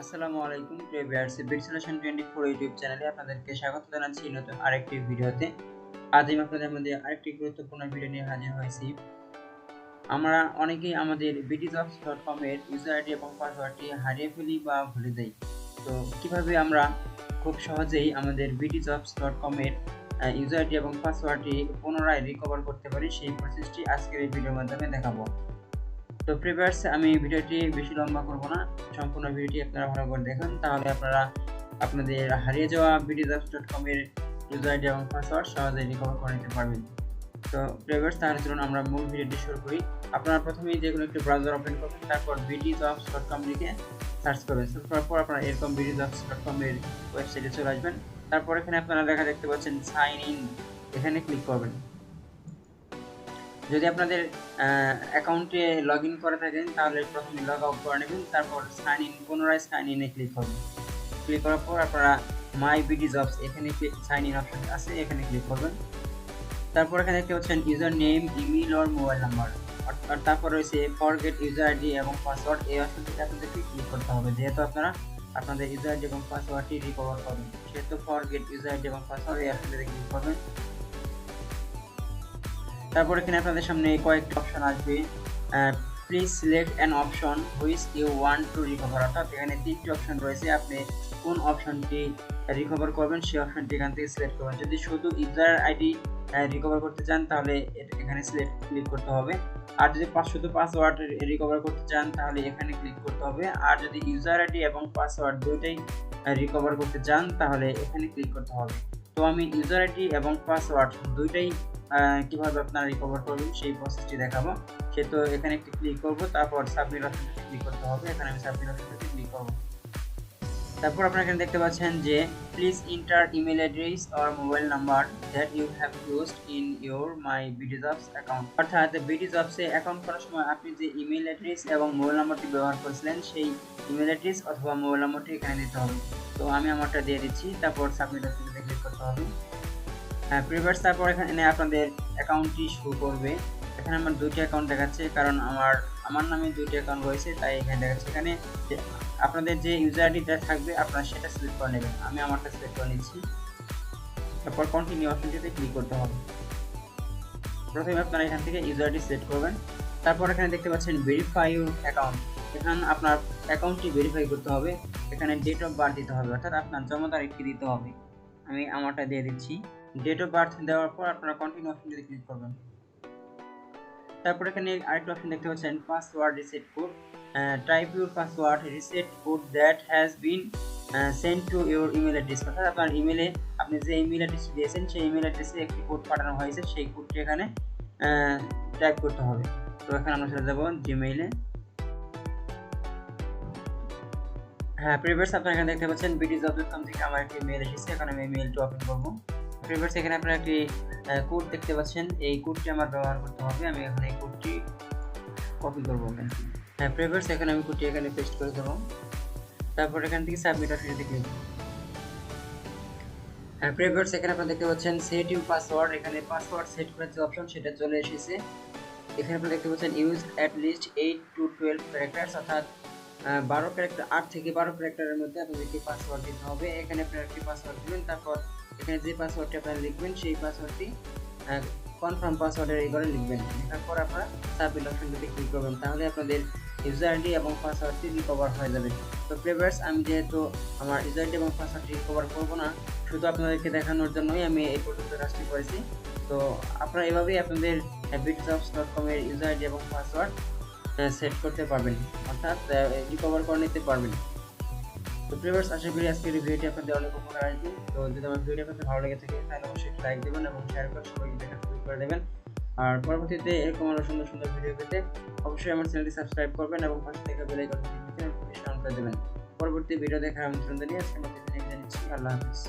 আসসালামু আলাইকুম প্রিয় ভিউয়ার্স, বিট সলিউশন 24 ইউটিউব চ্যানেলে আপনাদেরকে স্বাগত জানাচ্ছি নতুন আরেকটি ভিডিওতে। আজ আমি আপনাদের মধ্যে আরেকটি গুরুত্বপূর্ণ ভিডিও নিয়ে হাজির হয়েছি। আমরা অনেকেই আমাদের btjobs.com এর ইউজার আইডি এবং পাসওয়ার্ডটি হারিয়ে ফেলি বা ভুলে যাই। তো কিভাবে আমরা খুব সহজেই আমাদের btjobs.com এর ইউজার আইডি এবং পাসওয়ার্ডটি পুনরায় রিকভার করতে পারি, সেই প্রসেসটি আজকের এই ভিডিওর মাধ্যমে দেখাবো। তো ভিউয়ার্স, আমি ভিডিওটি বেশি লম্বা করব না, সম্পূর্ণ ভিডিওটি আপনারা ভালো করে দেখুন, তাহলে আপনারা আপনাদের হারিয়ে যাওয়া btjobs.com এর ইউজার আইডি এবং পাসওয়ার্ড সহজেই রিকভার করে নিতে পারবেন। তো ভিউয়ার্স, তাহলে চলুন আমরা মূল ভিডিওটি শুরু করি। আপনারা প্রথমেই যে কোনো একটি ব্রাউজার ওপেন করবেন, তারপর btjobs.com লিখে সার্চ করবেন। সার্চ করার পর আপনারা এরকম btjobs.com এর ওয়েবসাইটে চলে আসবেন। তারপর এখানে আপনারা দেখতে পাচ্ছেন সাইন ইন, এখানে ক্লিক করবেন। যদি আপনাদের অ্যাকাউন্টে লগ ইন করে থাকেন তাহলে প্রথমে লগ আউট করে নেবেন, তারপর সাইন ইন, পুনরায় সাইন ইনে ক্লিক করবেন। ক্লিক করার পর আপনারা মাই btjobs এখানে সাইন ইন অপশন আছে, এখানে ক্লিক করবেন। তারপর এখানে দেখতে পাচ্ছেন ইউজার নেম, ইমেল আর মোবাইল নাম্বার, আর তারপর রয়েছে ফরগেট ইউজার আইডি এবং পাসওয়ার্ড। এই অপশনটিতে আপনাদেরকে ক্লিক করতে হবে, যেহেতু আপনারা আপনাদের ইউজার আইডি এবং পাসওয়ার্ডটি রিকভার করবেন, সেহেতু ফরগেট ইউজার আইডি এবং পাসওয়ার্ড এই অপশনটিতে ক্লিক করবেন। তারপর এখানে আপনাদের সামনে কয়েকটি অপশন আসবে। Please select an option which you want to recover, অর্থাৎ এখানে তিনটি অপশন রয়েছে, আপনি কোন অপশনটি রিকভার করবেন সেই অপশনটি এখান থেকে সিলেক্ট করবেন। যদি শুধু ইউজার আইডি রিকভার করতে চান তাহলে এখানে সিলেক্ট ক্লিক করতে হবে, আর যদি শুধু পাসওয়ার্ড রিকভার করতে চান তাহলে এখানে ক্লিক করতে হবে, আর যদি ইউজার আইডি এবং পাসওয়ার্ড দুটোই রিকভার করতে চান তাহলে এখানে ক্লিক করতে হবে। তো আমি ইউজার আইডি এবং পাসওয়ার্ড দুইটাই কিভাবে আপনারা রিকভার করবেন সেই প্রসেসটি দেখাবো। সেহেতু এখানে একটি ক্লিক করব, তারপর সাবমিট অপশনটিতে ক্লিক করতে হবে, এখানে আমি সাবমিট অপশনটিতে ক্লিক করব। তারপর আপনারা এখানে দেখতে পাচ্ছেন যে please enter email address or mobile number that you have used in your my btjobs account, অর্থাৎ btjobs এ অ্যাকাউন্ট করার সময় আপনি যে ইমেল অ্যাড্রেস এবং মোবাইল নাম্বারটি ব্যবহার করেছিলেন সেই ইমেল অ্যাড্রেস অথবা মোবাইল নাম্বারটি এখানে দিতে হবে। তো আমি আমারটা দিয়ে দিচ্ছি, তারপর সাবমিট অপশনটিতে ক্লিক করতে হবে। ভিউয়ার্স, তারপর এখানে আপনাদের অ্যাকাউন্টটি শো করবে। এখানে আমার দুইটি অ্যাকাউন্ট দেখাচ্ছে, কারণ আমার নামে দুইটি অ্যাকাউন্ট রয়েছে, তাই এখানে দেখাচ্ছে। এখানে আপনাদের যে ইউজার আইডিটা থাকবে আপনারা সেটা সিলেক্ট করে নেবেন, আমি আমারটা সিলেক্ট করে নিচ্ছি। তারপর কন্টিনিউ অপশনটিতে ক্লিক করতে হবে। প্রথমে আপনারা এখান থেকে ইউজার আইডি সিলেক্ট করবেন। তারপর এখানে দেখতে পাচ্ছেন ভেরিফাই ইউর অ্যাকাউন্ট, এখানে আপনার অ্যাকাউন্টটি ভেরিফাই করতে হবে। এখানে ডেট অফ বার্থ দিতে হবে, অর্থাৎ আপনার জন্ম তারিখটি দিতে হবে। আমি আমারটা দিয়ে দিচ্ছি। ডেট অফ বার্থ দেওয়ার পর আপনারা কন্টিনিউ অপশনটিতে ক্লিক করবেন। তারপর এখানে আরেকটা অপশন দেখতে পাচ্ছেন password reset code, type your password reset code that has been send to your email address, অর্থাৎ আপনার ইমেলে আপনি যে ইমেল অ্যাড্রেস দিয়েছেন সেই ইমেল অ্যাড্রেসে একটি কোড পাঠানো হয়েছে, সেই কোডটি এখানে টাইপ করতে হবে। তো এখানে আমরা চলে যাব জিমেইলে। ভিউয়ার্স, আপনারা এখানে দেখতে পাচ্ছেন btjobs.com থেকে আমার একটি মেইল এসেছে, এখন আমি এই মেইলটি ওপেন করব। ভিউয়ার্স, এখানে আপনারা একটি কোড দেখতে পাচ্ছেন, এই কোডটি আমার ব্যবহার করতে হবে। আমি এখানে এই কোডটি কপি করব। ভিউয়ার্স, এখানে আমি কোডটি এখানে পেস্ট করে দেব, তারপর এখান থেকে সাবমিট অপশনটিতে ক্লিক করব। ভিউয়ার্স, এখানে আপনারা দেখতে পাচ্ছেন সেট ইউর পাসওয়ার্ড, এখানে পাসওয়ার্ড সেট করার যে অপশন সেটা চলে এসেছে। এখানে আপনারা দেখতে পাচ্ছেন use at least 8 to 12 characters, অর্থাৎ 12 ক্যারেক্টার, 8 থেকে 12 ক্যারেক্টারের মধ্যে আপনাদেরকে পাসওয়ার্ড দিতে হবে। এখানে আপনারা একটি পাসওয়ার্ড দিবেন, তারপর এখানে যে পাসওয়ার্ডটি আপনারা লিখবেন সেই পাসওয়ার্ডটি কনফার্ম পাসওয়ার্ডের এই করে লিখবেন। লেখার পর আপনারা সাবমিট অপশনটিতে ক্লিক করবেন, তাহলে আপনাদের ইউজার আইডি এবং পাসওয়ার্ডটি রিকভার হয়ে যাবে। তো ভিউয়ার্স, আমি যেহেতু আমার ইউজার আইডি এবং পাসওয়ার্ডটি রিকভার করব না, শুধু আপনাদেরকে দেখানোর জন্যই আমি এই পর্যন্ত কাজটি করেছি। তো আপনারা এভাবেই আপনাদের btjobs.com এর ইউজার আইডি এবং পাসওয়ার্ড সেট করতে পারবেন, অর্থাৎ রিকভার করে নিতে পারবেন। তো ভিউয়ার্স, আশা করি আজকের এই ভিডিওটি আপনাদের অনেক উপকার আসবে। তো যদি আমার ভিডিওটি আপনাদের ভালো লেগে থাকে তাহলে অবশ্যই একটি লাইক দেবেন এবং শেয়ার করে সবাইকে দেখার সুযোগ করে দেবেন। আর পরবর্তীতে এরকম আরো সুন্দর সুন্দর ভিডিও পেতে অবশ্যই আমার চ্যানেলটি সাবস্ক্রাইব করবেন এবং পাশে থাকা বেল আইকনটি ক্লিক করে নোটিফিকেশন অন করে দেবেন। পরবর্তী ভিডিও দেখার আমন্ত্রণ জানিয়ে আজকের মতো এখানে বিদায় নিচ্ছি। আল্লাহ হাফেজ।